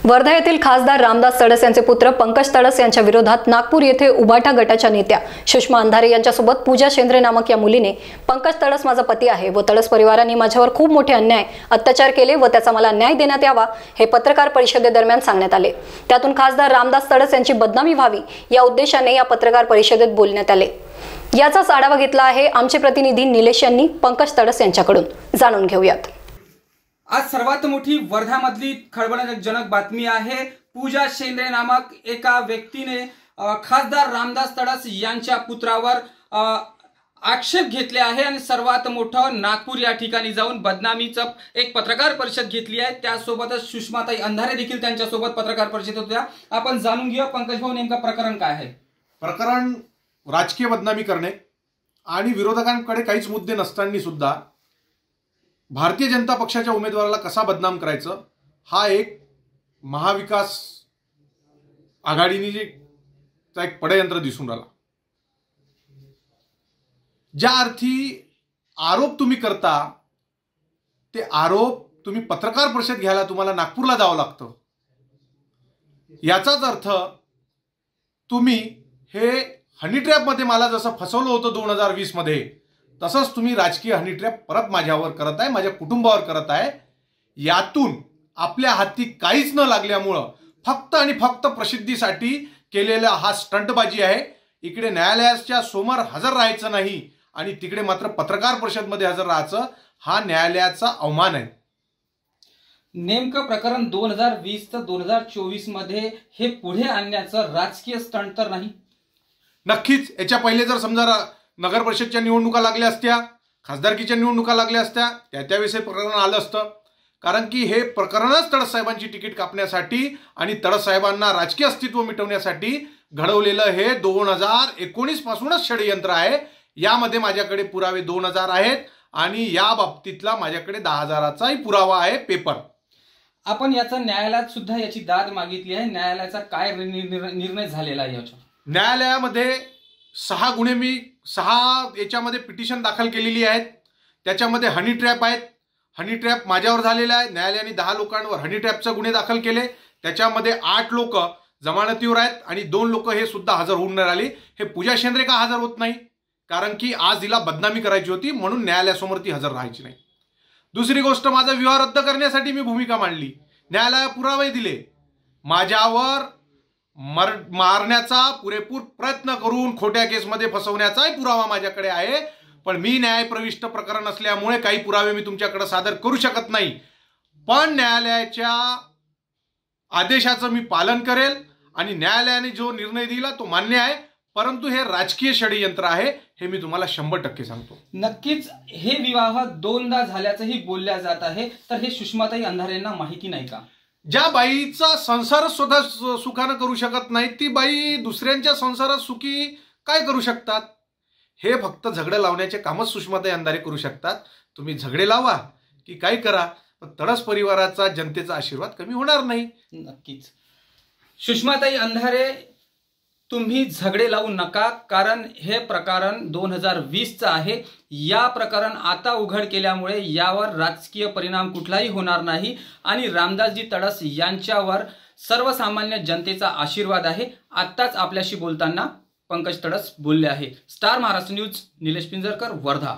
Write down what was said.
वर्धा येथील खासदार रामदास तडस यांचे पुत्र पंकज तडस यांच्या विरोधात नागपूर येथे उभाटा गटाच्या नेत्या सुषमा अंधारे यांच्यासोबत पूजा शेंद्रे नामक या मुलीने पंकज तडस माझा पती आहे व तडस परिवाराने माझ्यावर खूप मोठे अन्याय अत्याचार केले व त्याचा मला न्याय देण्यात यावा हे पत्रकार परिषदेदरम्यान सांगण्यात आले। त्यातून खासदार रामदास तडस यांची बदनामी व्हावी या उद्देशाने या पत्रकार परिषदेत बोलण्यात आले। याचाच आढावा घेतला आहे आमचे प्रतिनिधी निलेश यांनी पंकज तडस यांच्याकडून। जाणून घेऊयात। आज सर्वात मोठी वर्धामधली खळबळजनक बातमी आहे। पूजा शेंद्रे नामक एका व्यक्तीने खासदार रामदास तडस यांच्या पुत्रावर आक्षेप घेतले आहे आणि सर्वात मोठं नागपूर या ठिकाणी जाऊन बदनामीचं एक पत्रकार परिषद घेतली आहे। त्यासोबतच सुषमाताई अंधारे देखील त्यांच्यासोबत पत्रकार परिषद होत्या। आपण जाणून घेऊ पंकज भाऊ नेमका प्रकरण काय आहे। प्रकरण राजकीय बदनामी करणे आणि विरोधकांकडे काहीच मुद्दे नसताना सुद्धा भारतीय जनता पक्षाच्या उमेदवाराला कसा बदनाम करायचं हा एक महाविकास आघाडीने एक पडयंत्र दिसून आला। ज्या अर्थी आरोप तुम्ही करता ते आरोप तुम्ही पत्रकार परिषद घ्यायला तुम्हाला नागपूरला जावं लागतं। याचाच अर्थ तुम्ही हे हनी ट्रॅप मध्ये मला जसं फसवलं होतं 2020 मध्ये तसंच तुम्ही राजकीय हनी ट्रॅप परत माझ्यावर करत आहे, माझ्या कुटुंबावर करत आहे। यातून आपल्या हाती काहीच न लागल्यामुळं फक्त आणि फक्त प्रसिद्धीसाठी केलेला हा स्टंटबाजी आहे। इकडे न्यायालयाच्या समोर हजर राहायचं नाही आणि तिकडे मात्र पत्रकार परिषदमध्ये हजर राहायचं, हा न्यायालयाचा अवमान आहे। नेमकं प्रकरण 2020 ते 2024 मध्ये हे पुढे आणण्याचं राजकीय स्टंट तर नाही? नक्कीच याच्या पहिले जर समजा नगर परिषदच्या निवडणुका लागल्या असत्या, खासदारकीच्या निवडणुका लागल्या असत्या, त्याविषयी प्रकरण आलं असतं। कारण की हे प्रकरणच तडस साहेबांची तिकीट कापण्यासाठी आणि तडस साहेबांना राजकीय अस्तित्व मिटवण्यासाठी घडवलेलं हे 2019 पासूनच षडयंत्र आहे। यामध्ये माझ्याकडे पुरावे 2000 आहेत आणि या बाबतीतला माझ्याकडे 10,000चाही पुरावा आहे, पेपर। आपण याचा न्यायालयात सुद्धा याची दाद मागितली आहे। न्यायालयाचा काय निर्णय झालेला आहे याच्यावर? न्यायालयामध्ये 6 गुन्हे मी 6 याच्यामध्ये पिटिशन दाखल केलेली आहेत। त्याच्यामध्ये हनी ट्रॅप आहेत, हनी ट्रॅप माझ्यावर झालेला आहे। न्यायालयाने 10 लोकांवर हनी ट्रॅपचे गुन्हे दाखल केले। त्याच्यामध्ये 8 लोक जमानतीवर आहेत आणि 2 लोक हे सुद्धा हजर होऊन नाही राहिले। हे पूजा शेंद्रे का हजर होत नाही? कारण की आज तिला बदनामी करायची होती म्हणून न्यायालयासमोर ती हजर राहायची नाही। दुसरी गोष्ट, माझा विवाह रद्द करण्यासाठी मी भूमिका मांडली, न्यायालयात पुरावे दिले। माझ्यावर मारण्याचा पुरेपूर प्रयत्न करून खोट्या केसमध्ये फसवण्याचाही पुरावा माझ्याकडे आहे। पण मी न्यायप्रविष्ट प्रकरण असल्यामुळे काही पुरावे मी तुमच्याकडे सादर करू शकत नाही। पण न्यायालयाच्या आदेशाचं मी पालन करेल आणि न्यायालयाने जो निर्णय दिला तो मान्य आहे। परंतु हे राजकीय षडयंत्र आहे हे मी तुम्हाला 100% सांगतो। नक्कीच हे विवाह 2दा झाल्याचंही बोलल्या जात आहे, तर हे सुषमाताई अंधारेंना माहिती नाही का? ज्या बाईचा संसार सुद्धा सुखानं करू शकत नाही ती बाई दुसऱ्यांच्या संसारात सुखी काय करू शकतात? हे फक्त झगडे लावण्याचे कामच सुषमाताई अंधारे करू शकतात। तुम्ही झगडे लावा की काय करा, पण तडस परिवाराचा जनतेचा आशीर्वाद कमी होणार नाही। नक्कीच सुषमाताई अंधारे, तुम्ही झगडे लावू नका, कारण हे प्रकरण 2020चं आहे। या प्रकरण आता उघड केल्यामुळे यावर राजकीय परिणाम कुठलाही होणार नाही आणि रामदासजी तडस यांच्यावर सर्वसामान्य जनतेचा आशीर्वाद आहे। आत्ताच आपल्याशी बोलताना पंकज तडस बोलले आहे। Star Maharashtra news, Nilesh Pinjarkar, Wardha.